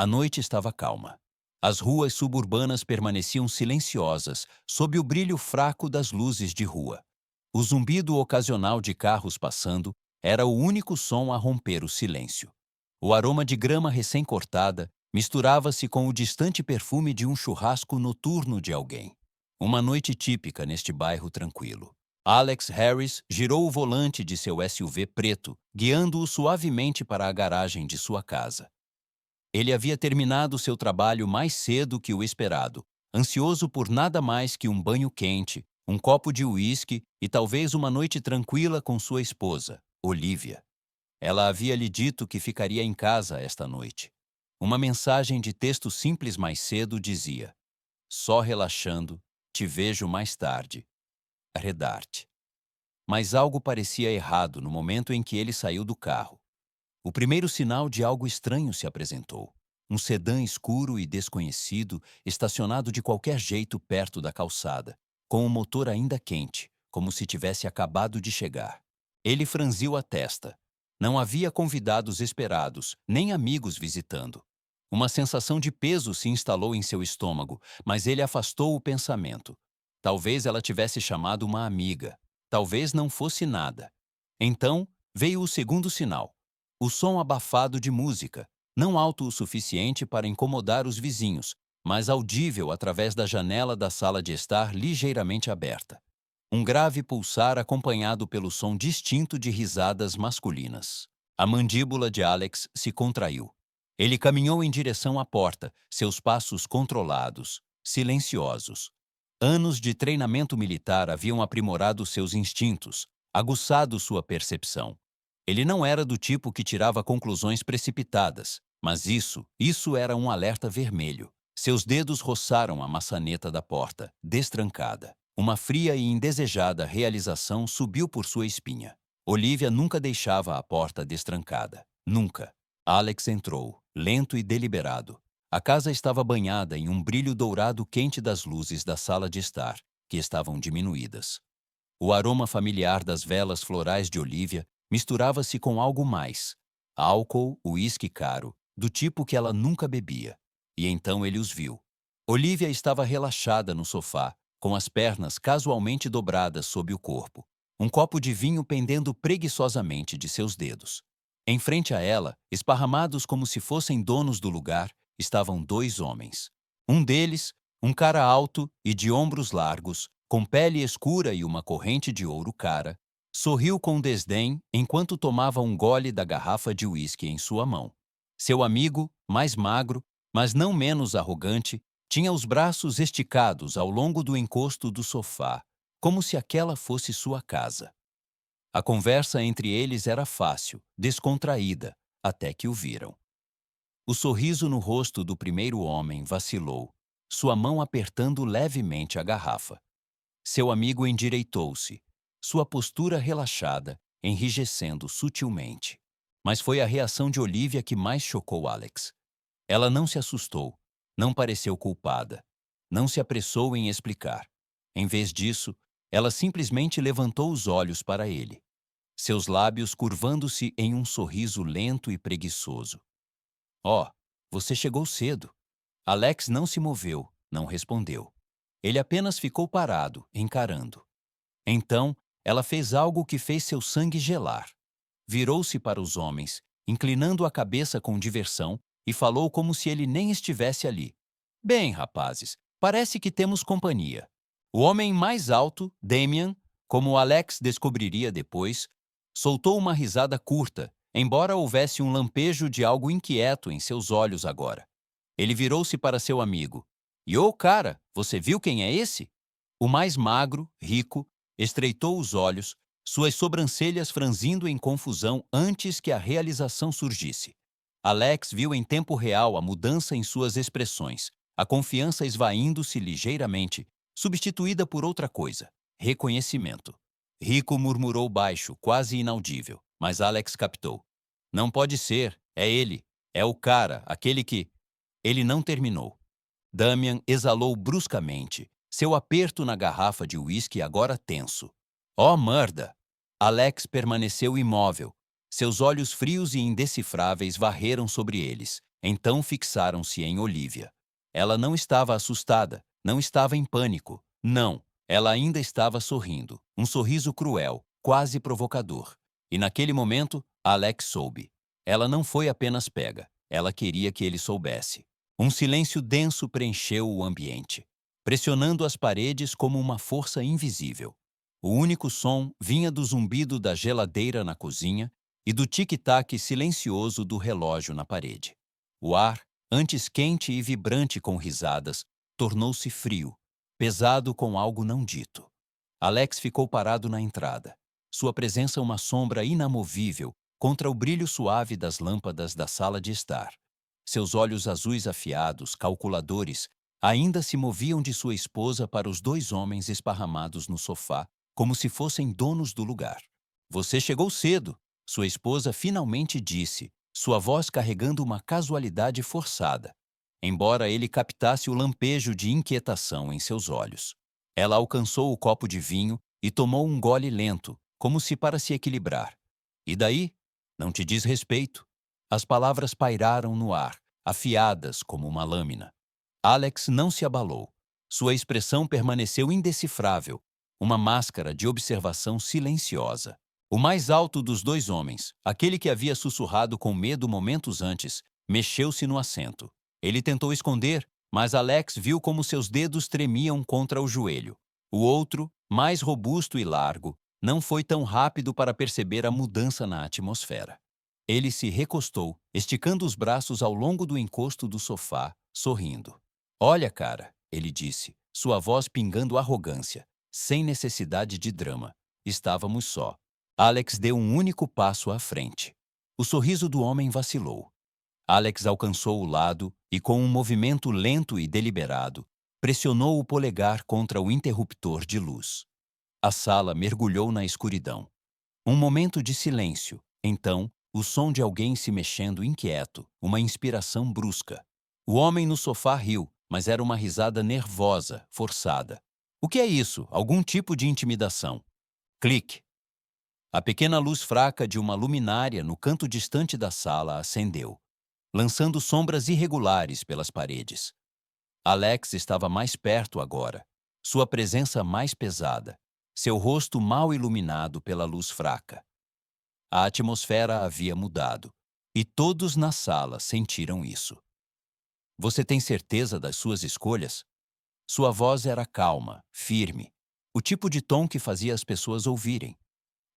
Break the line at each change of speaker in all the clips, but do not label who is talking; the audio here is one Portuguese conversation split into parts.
A noite estava calma. As ruas suburbanas permaneciam silenciosas, sob o brilho fraco das luzes de rua. O zumbido ocasional de carros passando era o único som a romper o silêncio. O aroma de grama recém-cortada misturava-se com o distante perfume de um churrasco noturno de alguém. Uma noite típica neste bairro tranquilo. Alex Harris girou o volante de seu SUV preto, guiando-o suavemente para a garagem de sua casa. Ele havia terminado seu trabalho mais cedo que o esperado, ansioso por nada mais que um banho quente, um copo de uísque e talvez uma noite tranquila com sua esposa, Olivia. Ela havia lhe dito que ficaria em casa esta noite. Uma mensagem de texto simples mais cedo dizia: "Só relaxando, te vejo mais tarde. Redarte." Mas algo parecia errado no momento em que ele saiu do carro. O primeiro sinal de algo estranho se apresentou. Um sedã escuro e desconhecido, estacionado de qualquer jeito perto da calçada, com o motor ainda quente, como se tivesse acabado de chegar. Ele franziu a testa. Não havia convidados esperados, nem amigos visitando. Uma sensação de peso se instalou em seu estômago, mas ele afastou o pensamento. Talvez ela tivesse chamado uma amiga. Talvez não fosse nada. Então, veio o segundo sinal. O som abafado de música, não alto o suficiente para incomodar os vizinhos, mas audível através da janela da sala de estar ligeiramente aberta. Um grave pulsar acompanhado pelo som distinto de risadas masculinas. A mandíbula de Alex se contraiu. Ele caminhou em direção à porta, seus passos controlados, silenciosos. Anos de treinamento militar haviam aprimorado seus instintos, aguçado sua percepção. Ele não era do tipo que tirava conclusões precipitadas, mas isso era um alerta vermelho. Seus dedos roçaram a maçaneta da porta, destrancada. Uma fria e indesejada realização subiu por sua espinha. Olivia nunca deixava a porta destrancada. Nunca. Alex entrou, lento e deliberado. A casa estava banhada em um brilho dourado quente das luzes da sala de estar, que estavam diminuídas. O aroma familiar das velas florais de Olivia misturava-se com algo mais. Álcool, uísque caro, do tipo que ela nunca bebia. E então ele os viu. Olivia estava relaxada no sofá, com as pernas casualmente dobradas sob o corpo, um copo de vinho pendendo preguiçosamente de seus dedos. Em frente a ela, esparramados como se fossem donos do lugar, estavam dois homens. Um deles, um cara alto e de ombros largos, com pele escura e uma corrente de ouro cara, sorriu com desdém enquanto tomava um gole da garrafa de uísque em sua mão. Seu amigo, mais magro, mas não menos arrogante, tinha os braços esticados ao longo do encosto do sofá, como se aquela fosse sua casa. A conversa entre eles era fácil, descontraída, até que o viram. O sorriso no rosto do primeiro homem vacilou, sua mão apertando levemente a garrafa. Seu amigo endireitou-se, sua postura relaxada, enrijecendo sutilmente. Mas foi a reação de Olivia que mais chocou Alex. Ela não se assustou, não pareceu culpada, não se apressou em explicar. Em vez disso, ela simplesmente levantou os olhos para ele, seus lábios curvando-se em um sorriso lento e preguiçoso. "Oh, você chegou cedo." Alex não se moveu, não respondeu. Ele apenas ficou parado, encarando. Então, ela fez algo que fez seu sangue gelar. Virou-se para os homens, inclinando a cabeça com diversão, e falou como se ele nem estivesse ali. "Bem, rapazes, parece que temos companhia." O homem mais alto, Damian, como Alex descobriria depois, soltou uma risada curta, embora houvesse um lampejo de algo inquieto em seus olhos agora. Ele virou-se para seu amigo. "Yo, cara, você viu quem é esse?" O mais magro, rico, estreitou os olhos, suas sobrancelhas franzindo em confusão antes que a realização surgisse. Alex viu em tempo real a mudança em suas expressões, a confiança esvaindo-se ligeiramente, substituída por outra coisa: reconhecimento. Rico murmurou baixo, quase inaudível, mas Alex captou. "Não pode ser, é ele, é o cara, aquele que..." Ele não terminou. Damian exalou bruscamente, seu aperto na garrafa de uísque agora tenso. "Oh, merda!" Alex permaneceu imóvel. Seus olhos frios e indecifráveis varreram sobre eles, Então fixaram-se em Olivia. Ela não estava assustada, não estava em pânico. Não, ela ainda estava sorrindo. Um sorriso cruel, quase provocador. E naquele momento, Alex soube. Ela não foi apenas pega, ela queria que ele soubesse. Um silêncio denso preencheu o ambiente, pressionando as paredes como uma força invisível. O único som vinha do zumbido da geladeira na cozinha e do tic-tac silencioso do relógio na parede. O ar, antes quente e vibrante com risadas, tornou-se frio, pesado com algo não dito. Alex ficou parado na entrada, sua presença uma sombra inamovível contra o brilho suave das lâmpadas da sala de estar. Seus olhos azuis afiados, calculadores, ainda se moviam de sua esposa para os dois homens esparramados no sofá, como se fossem donos do lugar. Você chegou cedo, sua esposa finalmente disse, sua voz carregando uma casualidade forçada, embora ele captasse o lampejo de inquietação em seus olhos. Ela alcançou o copo de vinho e tomou um gole lento, como se para se equilibrar. E daí? Não te diz respeito. As palavras pairaram no ar, afiadas como uma lâmina. Alex não se abalou. Sua expressão permaneceu indecifrável, uma máscara de observação silenciosa. O mais alto dos dois homens, aquele que havia sussurrado com medo momentos antes, mexeu-se no assento. Ele tentou esconder, mas Alex viu como seus dedos tremiam contra o joelho. O outro, mais robusto e largo, não foi tão rápido para perceber a mudança na atmosfera. Ele se recostou, esticando os braços ao longo do encosto do sofá, sorrindo. Olha, cara, ele disse, sua voz pingando arrogância, sem necessidade de drama. Estávamos só. Alex deu um único passo à frente. O sorriso do homem vacilou. Alex alcançou o lado e, com um movimento lento e deliberado, pressionou o polegar contra o interruptor de luz. A sala mergulhou na escuridão. Um momento de silêncio. Então, o som de alguém se mexendo inquieto, uma inspiração brusca. O homem no sofá riu, mas era uma risada nervosa, forçada. O que é isso? Algum tipo de intimidação? Clique. A pequena luz fraca de uma luminária no canto distante da sala acendeu, lançando sombras irregulares pelas paredes. Alex estava mais perto agora, sua presença mais pesada, seu rosto mal iluminado pela luz fraca. A atmosfera havia mudado, e todos na sala sentiram isso. Você tem certeza das suas escolhas? Sua voz era calma, firme, o tipo de tom que fazia as pessoas ouvirem.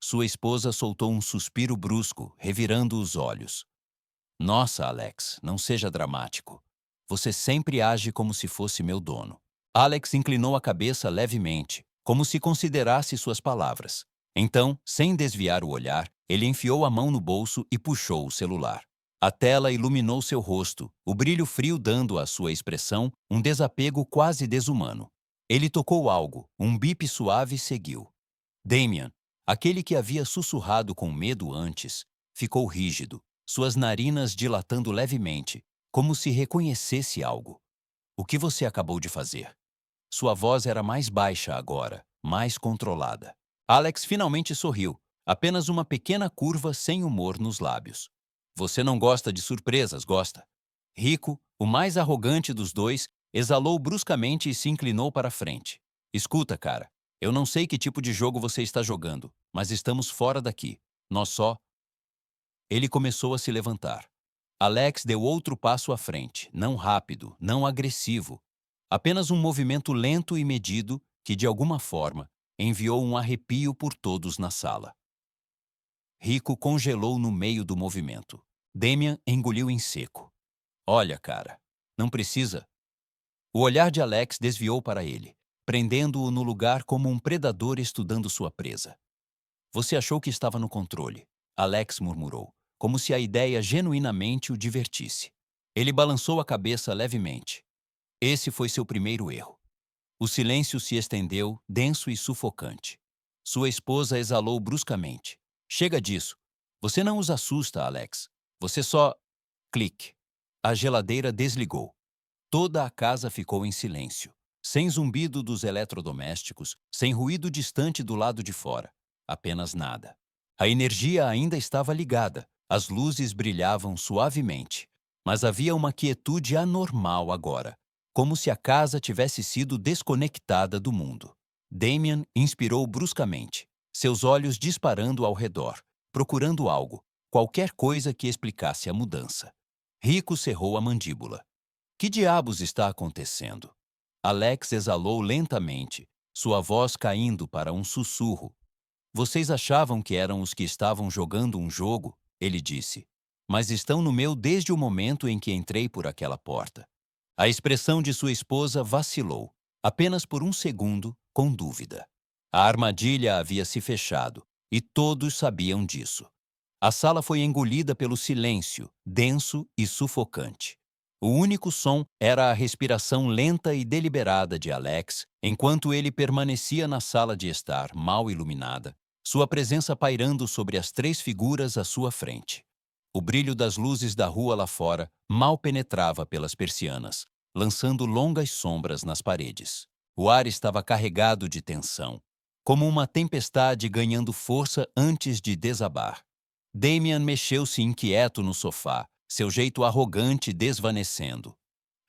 Sua esposa soltou um suspiro brusco, revirando os olhos. Nossa, Alex, não seja dramático. Você sempre age como se fosse meu dono. Alex inclinou a cabeça levemente, como se considerasse suas palavras. Então, sem desviar o olhar, ele enfiou a mão no bolso e puxou o celular. A tela iluminou seu rosto, o brilho frio dando à sua expressão um desapego quase desumano. Ele tocou algo, um bip suave seguiu. Damian, aquele que havia sussurrado com medo antes, ficou rígido, suas narinas dilatando levemente, como se reconhecesse algo. O que você acabou de fazer? Sua voz era mais baixa agora, mais controlada. Alex finalmente sorriu, apenas uma pequena curva sem humor nos lábios. Você não gosta de surpresas, gosta? Rico, o mais arrogante dos dois, exalou bruscamente e se inclinou para a frente. Escuta, cara, eu não sei que tipo de jogo você está jogando, mas estamos fora daqui. Nós só... Ele começou a se levantar. Alex deu outro passo à frente, não rápido, não agressivo. Apenas um movimento lento e medido que, de alguma forma, enviou um arrepio por todos na sala. Rico congelou no meio do movimento. Damian engoliu em seco. Olha, cara, não precisa. O olhar de Alex desviou para ele, prendendo-o no lugar como um predador estudando sua presa. Você achou que estava no controle, Alex murmurou, como se a ideia genuinamente o divertisse. Ele balançou a cabeça levemente. Esse foi seu primeiro erro. O silêncio se estendeu, denso e sufocante. Sua esposa exalou bruscamente. Chega disso. Você não os assusta, Alex. Você só... Clique. A geladeira desligou. Toda a casa ficou em silêncio, sem zumbido dos eletrodomésticos, sem ruído distante do lado de fora. Apenas nada. A energia ainda estava ligada, as luzes brilhavam suavemente. Mas havia uma quietude anormal agora, como se a casa tivesse sido desconectada do mundo. Damien inspirou bruscamente, seus olhos disparando ao redor, procurando algo, qualquer coisa que explicasse a mudança. Rico cerrou a mandíbula. Que diabos está acontecendo? Alex exalou lentamente, sua voz caindo para um sussurro. Vocês achavam que eram os que estavam jogando um jogo? Ele disse. Mas estão no meu desde o momento em que entrei por aquela porta. A expressão de sua esposa vacilou, apenas por um segundo, com dúvida. A armadilha havia se fechado, e todos sabiam disso. A sala foi engolida pelo silêncio, denso e sufocante. O único som era a respiração lenta e deliberada de Alex, enquanto ele permanecia na sala de estar, mal iluminada, sua presença pairando sobre as 3 figuras à sua frente. O brilho das luzes da rua lá fora mal penetrava pelas persianas, lançando longas sombras nas paredes. O ar estava carregado de tensão, como uma tempestade ganhando força antes de desabar. Damien mexeu-se inquieto no sofá, seu jeito arrogante desvanecendo.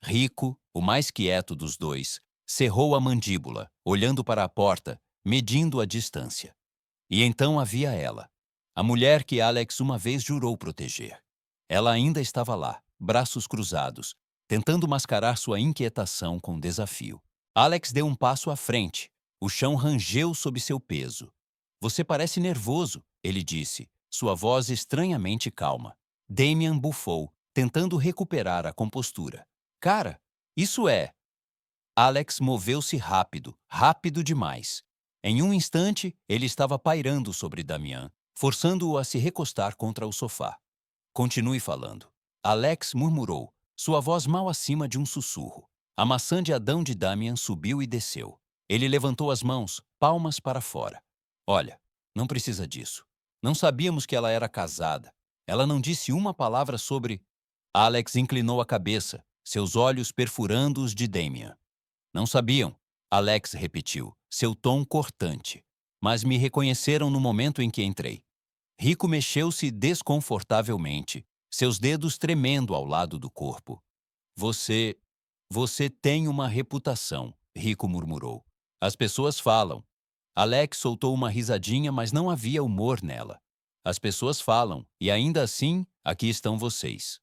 Rico, o mais quieto dos dois, cerrou a mandíbula, olhando para a porta, medindo a distância. E então havia ela, a mulher que Alex uma vez jurou proteger. Ela ainda estava lá, braços cruzados, tentando mascarar sua inquietação com desafio. Alex deu um passo à frente. O chão rangeu sob seu peso. Você parece nervoso, ele disse, sua voz estranhamente calma. Damien bufou, tentando recuperar a compostura. Cara, isso é... Alex moveu-se rápido, rápido demais. Em um instante, ele estava pairando sobre Damian, forçando-o a se recostar contra o sofá. Continue falando. Alex murmurou, sua voz mal acima de um sussurro. A maçã de Adão de Damian subiu e desceu. Ele levantou as mãos, palmas para fora. Olha, não precisa disso. Não sabíamos que ela era casada. Ela não disse uma palavra sobre... Alex inclinou a cabeça, seus olhos perfurando os de Damian. Não sabiam, Alex repetiu, seu tom cortante. Mas me reconheceram no momento em que entrei. Rico mexeu-se desconfortavelmente, seus dedos tremendo ao lado do corpo. Você... Você tem uma reputação, Rico murmurou. As pessoas falam. Alex soltou uma risadinha, mas não havia humor nela. As pessoas falam, e ainda assim, aqui estão vocês.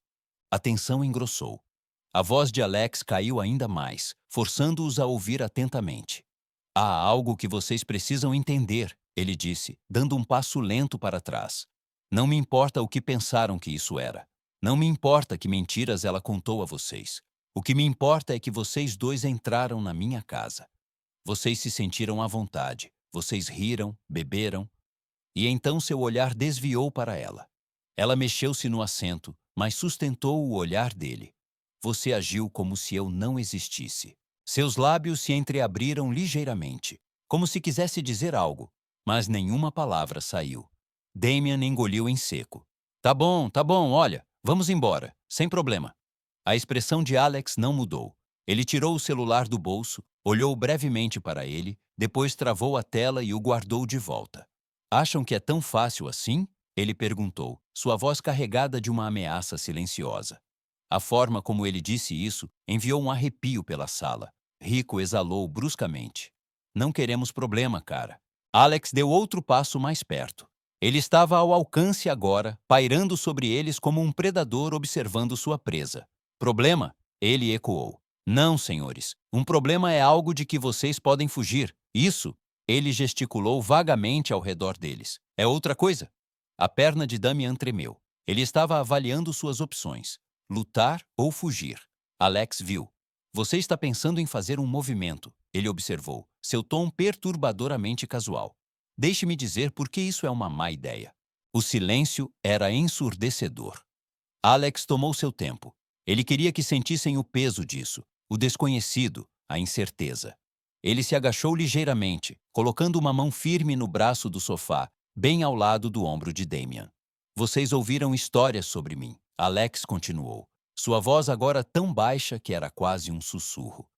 A tensão engrossou. A voz de Alex caiu ainda mais, forçando-os a ouvir atentamente. Há algo que vocês precisam entender, ele disse, dando um passo lento para trás. Não me importa o que pensaram que isso era. Não me importa que mentiras ela contou a vocês. O que me importa é que vocês dois entraram na minha casa. Vocês se sentiram à vontade. Vocês riram, beberam. E então seu olhar desviou para ela. Ela mexeu-se no assento, mas sustentou o olhar dele. Você agiu como se eu não existisse. Seus lábios se entreabriram ligeiramente, como se quisesse dizer algo, mas nenhuma palavra saiu. Damien engoliu em seco. Tá bom, olha, vamos embora, sem problema. A expressão de Alex não mudou. Ele tirou o celular do bolso, olhou brevemente para ele, depois travou a tela e o guardou de volta. Acham que é tão fácil assim? Ele perguntou, sua voz carregada de uma ameaça silenciosa. A forma como ele disse isso enviou um arrepio pela sala. Rico exalou bruscamente. Não queremos problema, cara. Alex deu outro passo mais perto. Ele estava ao alcance agora, pairando sobre eles como um predador observando sua presa. Problema? Ele ecoou. Não, senhores. Um problema é algo de que vocês podem fugir. Isso. Ele gesticulou vagamente ao redor deles. É outra coisa. A perna de Damian tremeu. Ele estava avaliando suas opções. Lutar ou fugir. Alex viu. Você está pensando em fazer um movimento, ele observou, seu tom perturbadoramente casual. Deixe-me dizer por que isso é uma má ideia. O silêncio era ensurdecedor. Alex tomou seu tempo. Ele queria que sentissem o peso disso, o desconhecido, a incerteza. Ele se agachou ligeiramente, colocando uma mão firme no braço do sofá, bem ao lado do ombro de Damien. Vocês ouviram histórias sobre mim, Alex continuou, sua voz agora tão baixa que era quase um sussurro.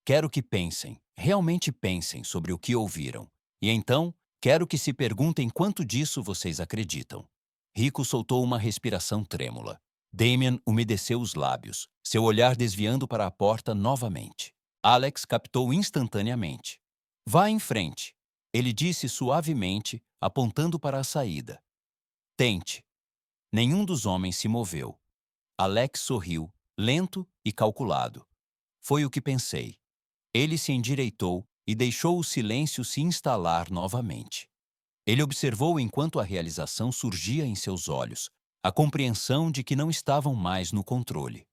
Quero que pensem, realmente pensem sobre o que ouviram. E então, quero que se perguntem quanto disso vocês acreditam. Rico soltou uma respiração trêmula. Damian umedeceu os lábios, seu olhar desviando para a porta novamente. Alex captou instantaneamente. Vá em frente, ele disse suavemente, apontando para a saída. Tente. Nenhum dos homens se moveu. Alex sorriu, lento e calculado. Foi o que pensei. Ele se endireitou e deixou o silêncio se instalar novamente. Ele observou enquanto a realização surgia em seus olhos, a compreensão de que não estavam mais no controle.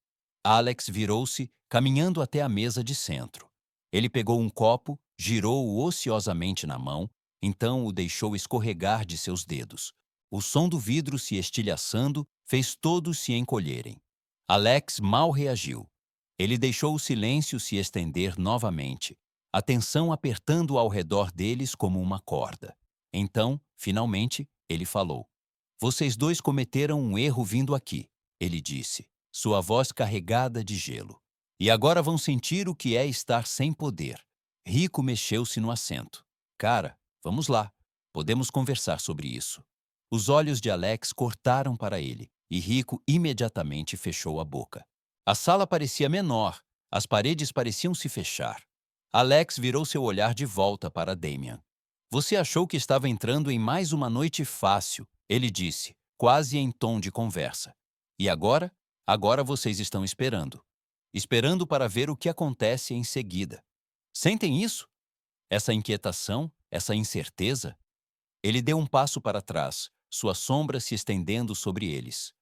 Alex virou-se, caminhando até a mesa de centro. Ele pegou um copo, girou-o ociosamente na mão, então o deixou escorregar de seus dedos. O som do vidro se estilhaçando fez todos se encolherem. Alex mal reagiu. Ele deixou o silêncio se estender novamente, a tensão apertando ao redor deles como uma corda. Então, finalmente, ele falou. Vocês dois cometeram um erro vindo aqui, ele disse, sua voz carregada de gelo. E agora vão sentir o que é estar sem poder. Rico mexeu-se no assento. Cara, vamos lá. Podemos conversar sobre isso. Os olhos de Alex cortaram para ele, e Rico imediatamente fechou a boca. A sala parecia menor, as paredes pareciam se fechar. Alex virou seu olhar de volta para Damian. Você achou que estava entrando em mais uma noite fácil, ele disse, quase em tom de conversa. E agora? Agora vocês estão esperando. Esperando para ver o que acontece em seguida. Sentem isso? Essa inquietação, essa incerteza? Ele deu um passo para trás, sua sombra se estendendo sobre eles.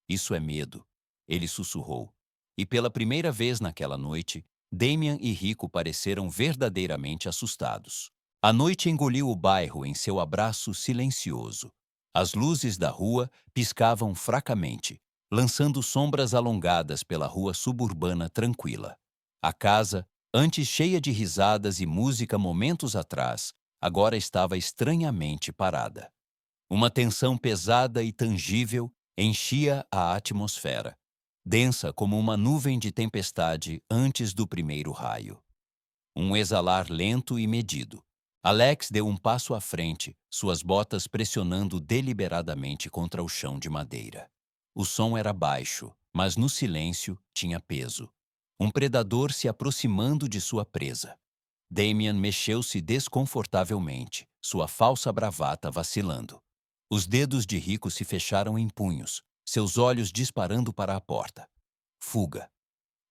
Isso é medo, ele sussurrou. E pela primeira vez naquela noite, Damian e Rico pareceram verdadeiramente assustados. A noite engoliu o bairro em seu abraço silencioso. As luzes da rua piscavam fracamente, lançando sombras alongadas pela rua suburbana tranquila. A casa, antes cheia de risadas e música momentos atrás, agora estava estranhamente parada. Uma tensão pesada e tangível enchia a atmosfera, densa como uma nuvem de tempestade antes do primeiro raio. Um exalar lento e medido. Alex deu um passo à frente, suas botas pressionando deliberadamente contra o chão de madeira. O som era baixo, mas no silêncio tinha peso. Um predador se aproximando de sua presa. Damian mexeu-se desconfortavelmente, sua falsa bravata vacilando. Os dedos de Rico se fecharam em punhos, seus olhos disparando para a porta. Fuga.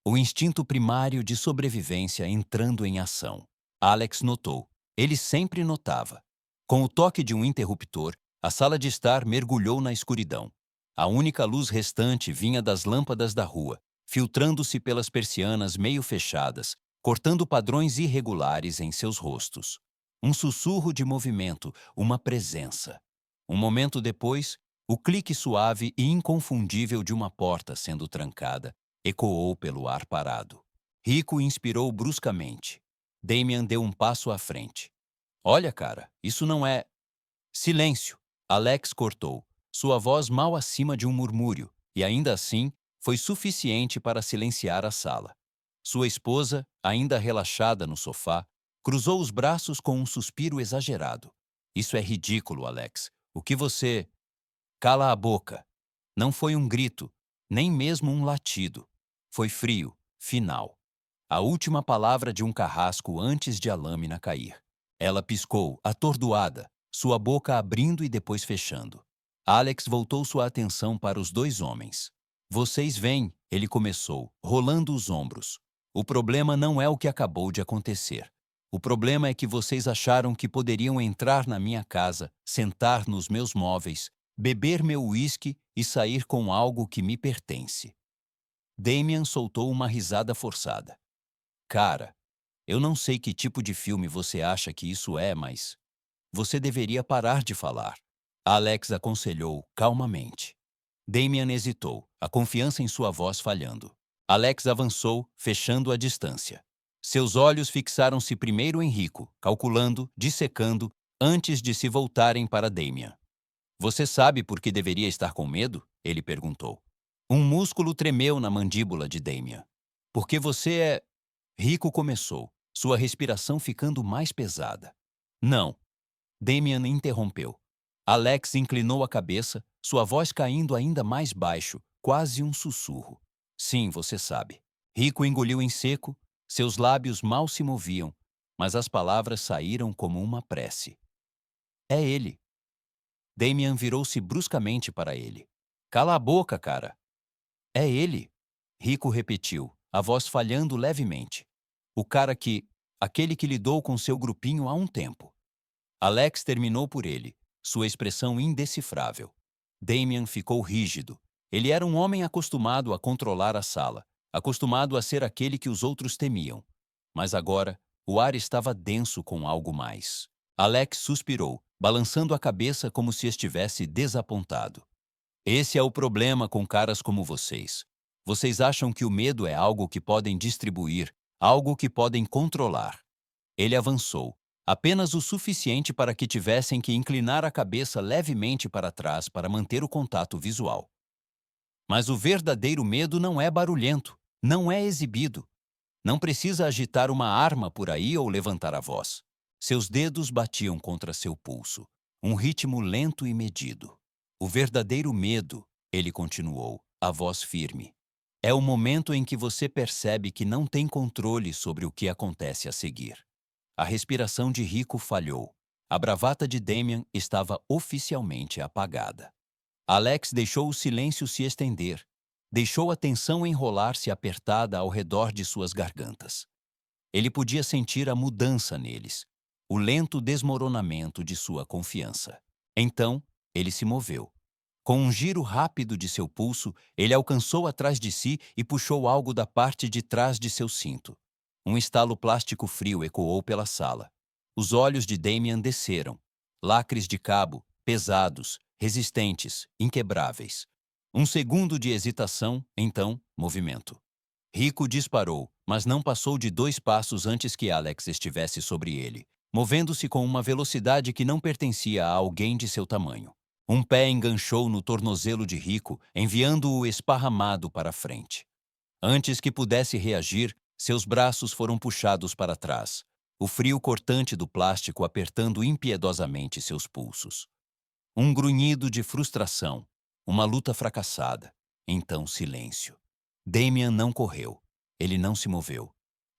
O instinto primário de sobrevivência entrando em ação. Alex notou. Ele sempre notava. Com o toque de um interruptor, a sala de estar mergulhou na escuridão. A única luz restante vinha das lâmpadas da rua, filtrando-se pelas persianas meio fechadas, cortando padrões irregulares em seus rostos. Um sussurro de movimento, uma presença. Um momento depois, o clique suave e inconfundível de uma porta sendo trancada ecoou pelo ar parado. Rico inspirou bruscamente. Damian deu um passo à frente. Olha, cara, isso não é... Silêncio! Alex cortou, sua voz mal acima de um murmúrio, e ainda assim foi suficiente para silenciar a sala. Sua esposa, ainda relaxada no sofá, cruzou os braços com um suspiro exagerado. Isso é ridículo, Alex. O que você... Cala a boca. Não foi um grito, nem mesmo um latido. Foi frio, final. A última palavra de um carrasco antes de a lâmina cair. Ela piscou, atordoada, sua boca abrindo e depois fechando. Alex voltou sua atenção para os dois homens. Vocês veem, ele começou, rolando os ombros. O problema não é o que acabou de acontecer. O problema é que vocês acharam que poderiam entrar na minha casa, sentar nos meus móveis, beber meu uísque e sair com algo que me pertence. Damian soltou uma risada forçada. Cara, eu não sei que tipo de filme você acha que isso é, mas... Você deveria parar de falar. Alex aconselhou calmamente. Damian hesitou, a confiança em sua voz falhando. Alex avançou, fechando a distância. Seus olhos fixaram-se primeiro em Rico, calculando, dissecando, antes de se voltarem para Damian. Você sabe por que deveria estar com medo? Ele perguntou. Um músculo tremeu na mandíbula de Damian. Porque você é... Rico começou, sua respiração ficando mais pesada. Não. Damian interrompeu. Alex inclinou a cabeça, sua voz caindo ainda mais baixo, quase um sussurro. Sim, você sabe. Rico engoliu em seco, seus lábios mal se moviam, mas as palavras saíram como uma prece. É ele. Damian virou-se bruscamente para ele. Cala a boca, cara. É ele. Rico repetiu, a voz falhando levemente. O cara que... aquele que lidou com seu grupinho há um tempo. Alex terminou por ele, sua expressão indecifrável. Damian ficou rígido. Ele era um homem acostumado a controlar a sala, acostumado a ser aquele que os outros temiam. Mas agora, o ar estava denso com algo mais. Alex suspirou, balançando a cabeça como se estivesse desapontado. Esse é o problema com caras como vocês. Vocês acham que o medo é algo que podem distribuir, algo que podem controlar. Ele avançou, apenas o suficiente para que tivessem que inclinar a cabeça levemente para trás para manter o contato visual. Mas o verdadeiro medo não é barulhento, não é exibido. Não precisa agitar uma arma por aí ou levantar a voz. Seus dedos batiam contra seu pulso, um ritmo lento e medido. O verdadeiro medo, ele continuou, a voz firme, é o momento em que você percebe que não tem controle sobre o que acontece a seguir. A respiração de Rico falhou. A bravata de Damian estava oficialmente apagada. Alex deixou o silêncio se estender. Deixou a tensão enrolar-se apertada ao redor de suas gargantas. Ele podia sentir a mudança neles, o lento desmoronamento de sua confiança. Então, ele se moveu. Com um giro rápido de seu pulso, ele alcançou atrás de si e puxou algo da parte de trás de seu cinto. Um estalo plástico frio ecoou pela sala. Os olhos de Damian desceram. Lacres de cabo, pesados, resistentes, inquebráveis. Um segundo de hesitação, então, movimento. Rico disparou, mas não passou de 2 passos antes que Alex estivesse sobre ele, movendo-se com uma velocidade que não pertencia a alguém de seu tamanho. Um pé enganchou no tornozelo de Rico, enviando-o esparramado para a frente. Antes que pudesse reagir, seus braços foram puxados para trás, o frio cortante do plástico apertando impiedosamente seus pulsos. Um grunhido de frustração, uma luta fracassada. Então silêncio. Damian não correu. Ele não se moveu.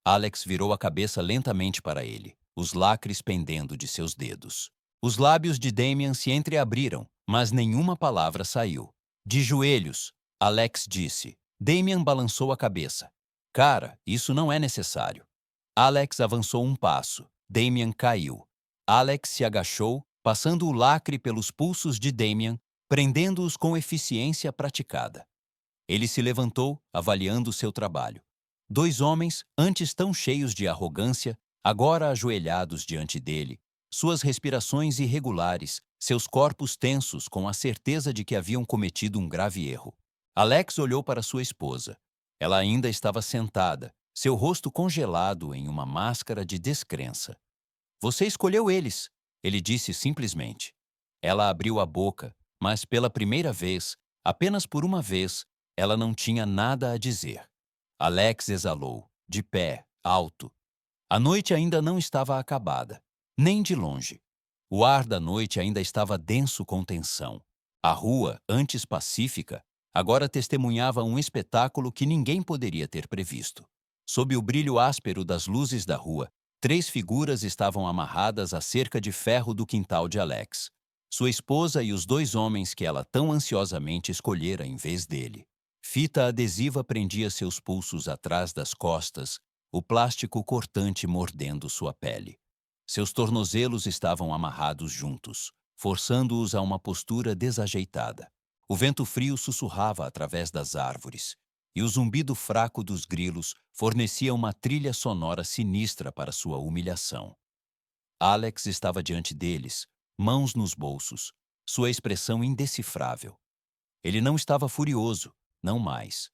Alex virou a cabeça lentamente para ele, os lacres pendendo de seus dedos. Os lábios de Damian se entreabriram, mas nenhuma palavra saiu. De joelhos, Alex disse. Damian balançou a cabeça. Cara, isso não é necessário. Alex avançou um passo. Damian caiu. Alex se agachou, passando o lacre pelos pulsos de Damian, prendendo-os com eficiência praticada. Ele se levantou, avaliando seu trabalho. 2 homens, antes tão cheios de arrogância, agora ajoelhados diante dele, suas respirações irregulares, seus corpos tensos com a certeza de que haviam cometido um grave erro. Alex olhou para sua esposa. Ela ainda estava sentada, seu rosto congelado em uma máscara de descrença. Você escolheu eles, ele disse simplesmente. Ela abriu a boca, mas pela primeira vez, apenas por uma vez, ela não tinha nada a dizer. Alex exalou, de pé, alto. A noite ainda não estava acabada, nem de longe. O ar da noite ainda estava denso com tensão. A rua, antes pacífica, agora testemunhava um espetáculo que ninguém poderia ter previsto. Sob o brilho áspero das luzes da rua, 3 figuras estavam amarradas à cerca de ferro do quintal de Alex. Sua esposa e os 2 homens que ela tão ansiosamente escolhera em vez dele. Fita adesiva prendia seus pulsos atrás das costas, o plástico cortante mordendo sua pele. Seus tornozelos estavam amarrados juntos, forçando-os a uma postura desajeitada. O vento frio sussurrava através das árvores, e o zumbido fraco dos grilos fornecia uma trilha sonora sinistra para sua humilhação. Alex estava diante deles, mãos nos bolsos, sua expressão indecifrável. Ele não estava furioso, não mais.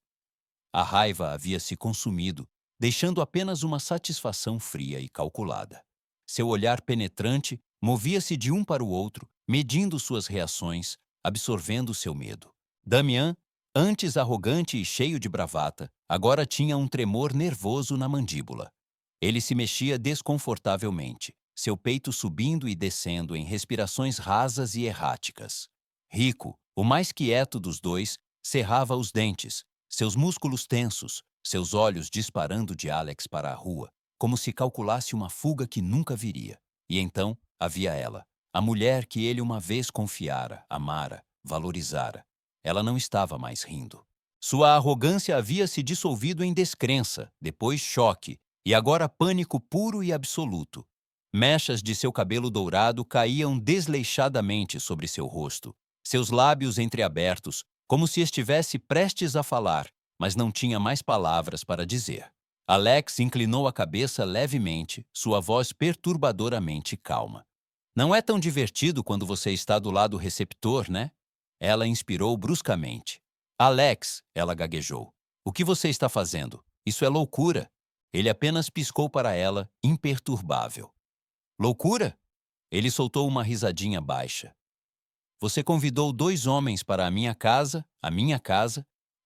A raiva havia se consumido, deixando apenas uma satisfação fria e calculada. Seu olhar penetrante movia-se de um para o outro, medindo suas reações, absorvendo seu medo. Damian, antes arrogante e cheio de bravata, agora tinha um tremor nervoso na mandíbula. Ele se mexia desconfortavelmente, seu peito subindo e descendo em respirações rasas e erráticas. Rico, o mais quieto dos 2, cerrava os dentes, seus músculos tensos, seus olhos disparando de Alex para a rua, como se calculasse uma fuga que nunca viria. E então havia ela, a mulher que ele uma vez confiara, amara, valorizara. Ela não estava mais rindo. Sua arrogância havia se dissolvido em descrença, depois choque, e agora pânico puro e absoluto. Mechas de seu cabelo dourado caíam desleixadamente sobre seu rosto, seus lábios entreabertos, como se estivesse prestes a falar, mas não tinha mais palavras para dizer. Alex inclinou a cabeça levemente, sua voz perturbadoramente calma. Não é tão divertido quando você está do lado receptor, né? Ela inspirou bruscamente. Alex, ela gaguejou. O que você está fazendo? Isso é loucura. Ele apenas piscou para ela, imperturbável. Loucura? Ele soltou uma risadinha baixa. Você convidou 2 homens para a minha casa,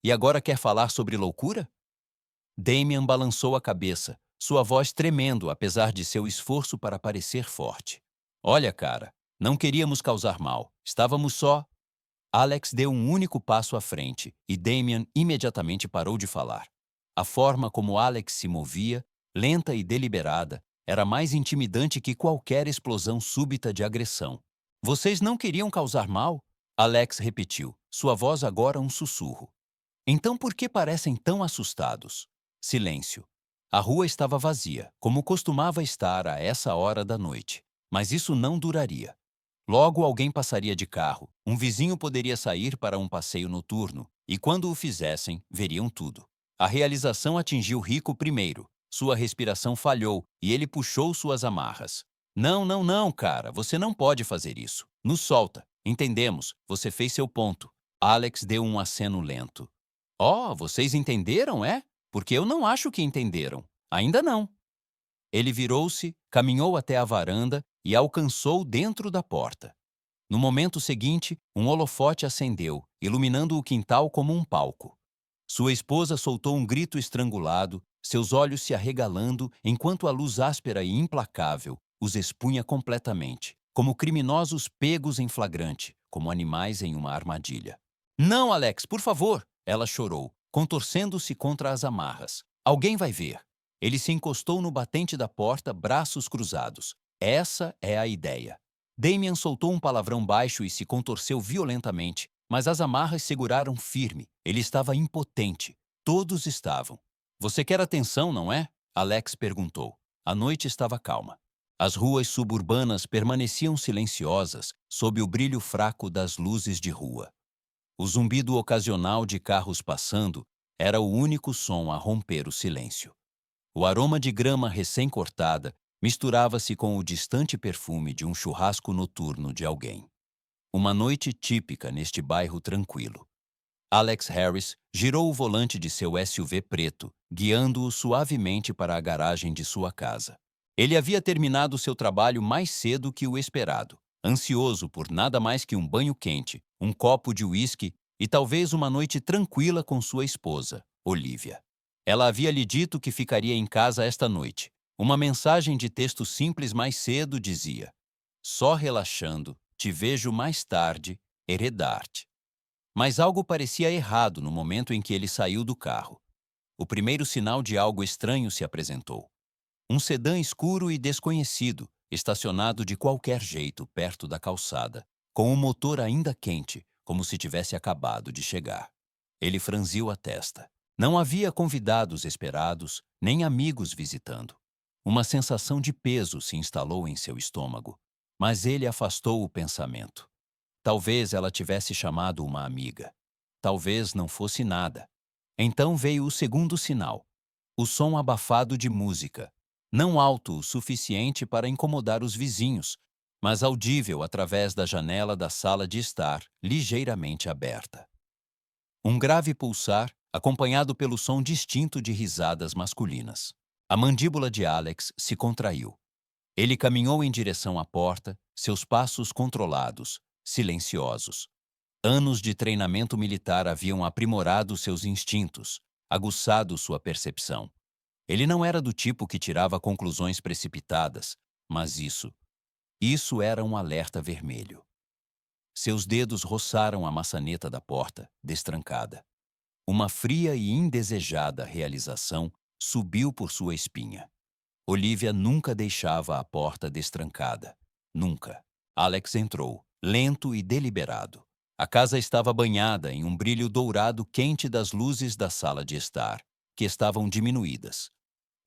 e agora quer falar sobre loucura? Damian balançou a cabeça, sua voz tremendo apesar de seu esforço para parecer forte. Olha, cara, não queríamos causar mal. Estávamos só. Alex deu um único passo à frente e Damian imediatamente parou de falar. A forma como Alex se movia, lenta e deliberada, era mais intimidante que qualquer explosão súbita de agressão. Vocês não queriam causar mal? Alex repetiu, sua voz agora um sussurro. Então por que parecem tão assustados? Silêncio. A rua estava vazia, como costumava estar a essa hora da noite. Mas isso não duraria. Logo alguém passaria de carro, um vizinho poderia sair para um passeio noturno, e quando o fizessem, veriam tudo. A realização atingiu Rico primeiro. Sua respiração falhou e ele puxou suas amarras. Não, não, não, cara, você não pode fazer isso. Nos solta. Entendemos, você fez seu ponto. Alex deu um aceno lento. Oh, vocês entenderam, é? Porque eu não acho que entenderam. Ainda não. Ele virou-se, caminhou até a varanda e alcançou dentro da porta. No momento seguinte, um holofote acendeu, iluminando o quintal como um palco. Sua esposa soltou um grito estrangulado, seus olhos se arregalando enquanto a luz áspera e implacável os expunha completamente, como criminosos pegos em flagrante, como animais em uma armadilha. Não, Alex, por favor! Ela chorou, contorcendo-se contra as amarras. Alguém vai ver. Ele se encostou no batente da porta, braços cruzados. Essa é a ideia. Damian soltou um palavrão baixo e se contorceu violentamente, mas as amarras seguraram firme. Ele estava impotente. Todos estavam. Você quer atenção, não é? Alex perguntou. A noite estava calma. As ruas suburbanas permaneciam silenciosas sob o brilho fraco das luzes de rua. O zumbido ocasional de carros passando era o único som a romper o silêncio. O aroma de grama recém-cortada misturava-se com o distante perfume de um churrasco noturno de alguém. Uma noite típica neste bairro tranquilo. Alex Harris girou o volante de seu SUV preto, guiando-o suavemente para a garagem de sua casa. Ele havia terminado seu trabalho mais cedo que o esperado, ansioso por nada mais que um banho quente, um copo de uísque e talvez uma noite tranquila com sua esposa, Olivia. Ela havia lhe dito que ficaria em casa esta noite. Uma mensagem de texto simples mais cedo dizia: só relaxando, te vejo mais tarde, Heredarte. Mas algo parecia errado no momento em que ele saiu do carro. O primeiro sinal de algo estranho se apresentou. Um sedã escuro e desconhecido, estacionado de qualquer jeito perto da calçada, com o motor ainda quente, como se tivesse acabado de chegar. Ele franziu a testa. Não havia convidados esperados, nem amigos visitando. Uma sensação de peso se instalou em seu estômago, mas ele afastou o pensamento. Talvez ela tivesse chamado uma amiga. Talvez não fosse nada. Então veio o segundo sinal. O som abafado de música. Não alto o suficiente para incomodar os vizinhos, mas audível através da janela da sala de estar, ligeiramente aberta. Um grave pulsar, acompanhado pelo som distinto de risadas masculinas. A mandíbula de Alex se contraiu. Ele caminhou em direção à porta, seus passos controlados, silenciosos. Anos de treinamento militar haviam aprimorado seus instintos, aguçado sua percepção. Ele não era do tipo que tirava conclusões precipitadas, mas isso era um alerta vermelho. Seus dedos roçaram a maçaneta da porta, destrancada. Uma fria e indesejada realização subiu por sua espinha. Olivia nunca deixava a porta destrancada. Nunca. Alex entrou, lento e deliberado. A casa estava banhada em um brilho dourado quente das luzes da sala de estar, que estavam diminuídas.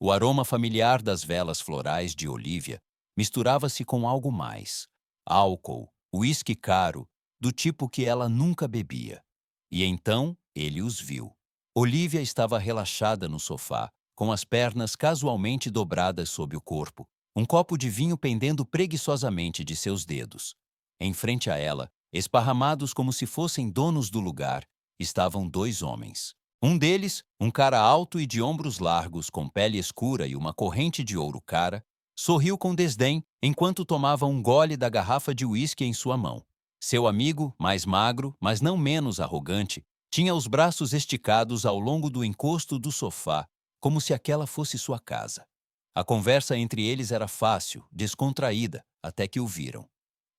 O aroma familiar das velas florais de Olivia misturava-se com algo mais. Álcool, uísque caro, do tipo que ela nunca bebia. E então ele os viu. Olivia estava relaxada no sofá, com as pernas casualmente dobradas sob o corpo, um copo de vinho pendendo preguiçosamente de seus dedos. Em frente a ela, esparramados como se fossem donos do lugar, estavam dois homens. Um deles, um cara alto e de ombros largos, com pele escura e uma corrente de ouro cara, sorriu com desdém enquanto tomava um gole da garrafa de uísque em sua mão. Seu amigo, mais magro, mas não menos arrogante, tinha os braços esticados ao longo do encosto do sofá, como se aquela fosse sua casa. A conversa entre eles era fácil, descontraída, até que o viram.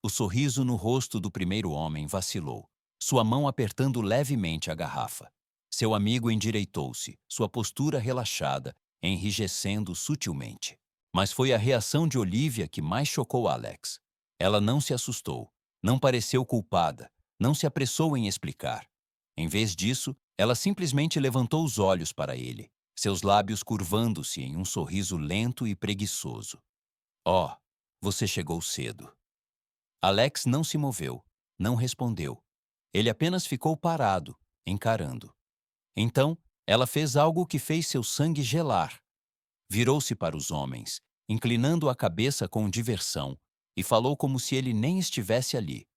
O sorriso no rosto do primeiro homem vacilou, sua mão apertando levemente a garrafa. Seu amigo endireitou-se, sua postura relaxada, enrijecendo sutilmente. Mas foi a reação de Olivia que mais chocou Alex. Ela não se assustou, não pareceu culpada, não se apressou em explicar. Em vez disso, ela simplesmente levantou os olhos para ele, seus lábios curvando-se em um sorriso lento e preguiçoso. Oh, você chegou cedo. Alex não se moveu, não respondeu. Ele apenas ficou parado, encarando. Então, ela fez algo que fez seu sangue gelar. Virou-se para os homens, inclinando a cabeça com diversão, e falou como se ele nem estivesse ali.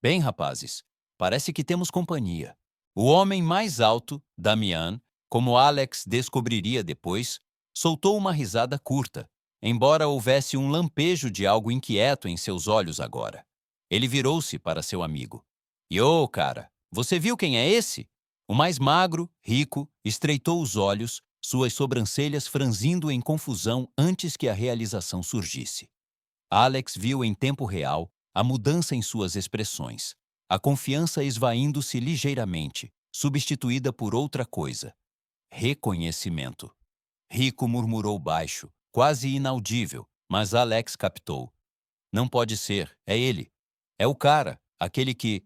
Bem, rapazes, parece que temos companhia. O homem mais alto, Damian, como Alex descobriria depois, soltou uma risada curta, embora houvesse um lampejo de algo inquieto em seus olhos agora. Ele virou-se para seu amigo. Yo, cara, você viu quem é esse? O mais magro, rico, estreitou os olhos, suas sobrancelhas franzindo em confusão antes que a realização surgisse. Alex viu em tempo real a mudança em suas expressões, a confiança esvaindo-se ligeiramente, substituída por outra coisa: reconhecimento. Rico murmurou baixo, quase inaudível, mas Alex captou. Não pode ser, é ele. É o cara, aquele que...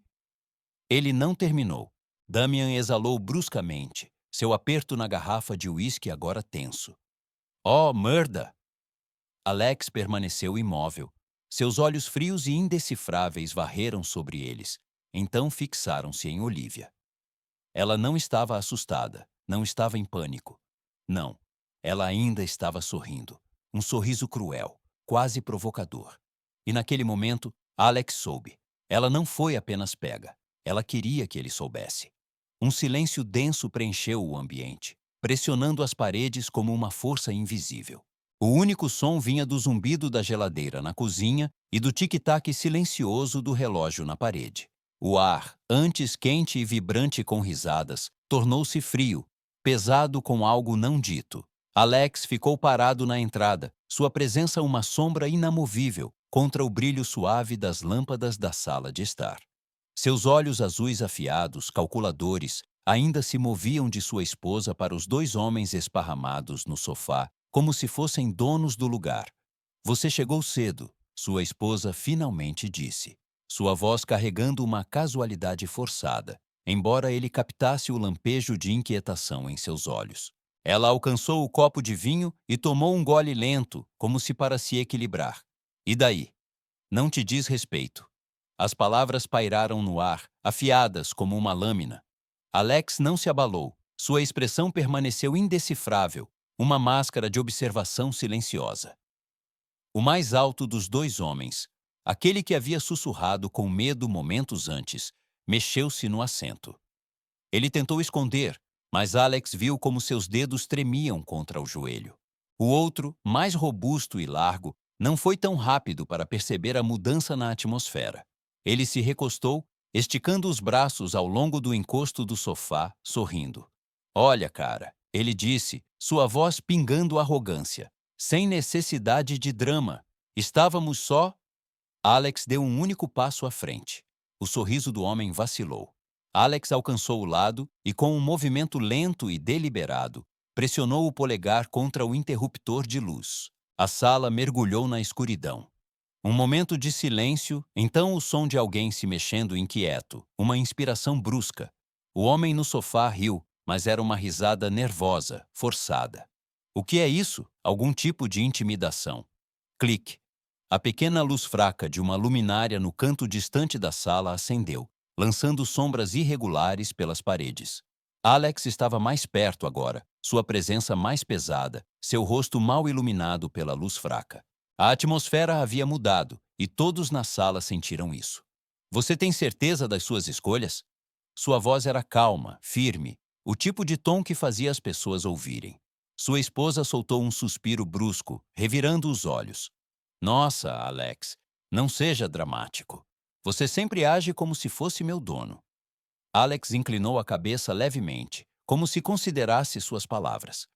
Ele não terminou. Damian exalou bruscamente, seu aperto na garrafa de uísque agora tenso. Oh, merda! Alex permaneceu imóvel. Seus olhos frios e indecifráveis varreram sobre eles. Então fixaram-se em Olivia. Ela não estava assustada, não estava em pânico. Não, ela ainda estava sorrindo. Um sorriso cruel, quase provocador. E naquele momento, Alex soube. Ela não foi apenas pega. Ela queria que ele soubesse. Um silêncio denso preencheu o ambiente, pressionando as paredes como uma força invisível. O único som vinha do zumbido da geladeira na cozinha e do tic-tac silencioso do relógio na parede. O ar, antes quente e vibrante com risadas, tornou-se frio, pesado com algo não dito. Alex ficou parado na entrada, sua presença uma sombra inamovível contra o brilho suave das lâmpadas da sala de estar. Seus olhos azuis afiados, calculadores, ainda se moviam de sua esposa para os dois homens esparramados no sofá, como se fossem donos do lugar. Você chegou cedo, sua esposa finalmente disse, sua voz carregando uma casualidade forçada, embora ele captasse o lampejo de inquietação em seus olhos. Ela alcançou o copo de vinho e tomou um gole lento, como se para se equilibrar. E daí? Não te diz respeito. As palavras pairaram no ar, afiadas como uma lâmina. Alex não se abalou. Sua expressão permaneceu indecifrável, uma máscara de observação silenciosa. O mais alto dos dois homens, aquele que havia sussurrado com medo momentos antes, mexeu-se no assento. Ele tentou esconder, mas Alex viu como seus dedos tremiam contra o joelho. O outro, mais robusto e largo, não foi tão rápido para perceber a mudança na atmosfera. Ele se recostou, esticando os braços ao longo do encosto do sofá, sorrindo. Olha, cara, ele disse, sua voz pingando arrogância. Sem necessidade de drama. Estávamos só... Alex deu um único passo à frente. O sorriso do homem vacilou. Alex alcançou o lado e, com um movimento lento e deliberado, pressionou o polegar contra o interruptor de luz. A sala mergulhou na escuridão. Um momento de silêncio, então o som de alguém se mexendo inquieto, uma inspiração brusca. O homem no sofá riu, mas era uma risada nervosa, forçada. O que é isso? Algum tipo de intimidação. Clique. A pequena luz fraca de uma luminária no canto distante da sala acendeu, lançando sombras irregulares pelas paredes. Alex estava mais perto agora, sua presença mais pesada, seu rosto mal iluminado pela luz fraca. A atmosfera havia mudado e todos na sala sentiram isso. Você tem certeza das suas escolhas? Sua voz era calma, firme, o tipo de tom que fazia as pessoas ouvirem. Sua esposa soltou um suspiro brusco, revirando os olhos. Nossa, Alex, não seja dramático. Você sempre age como se fosse meu dono. Alex inclinou a cabeça levemente, como se considerasse suas palavras.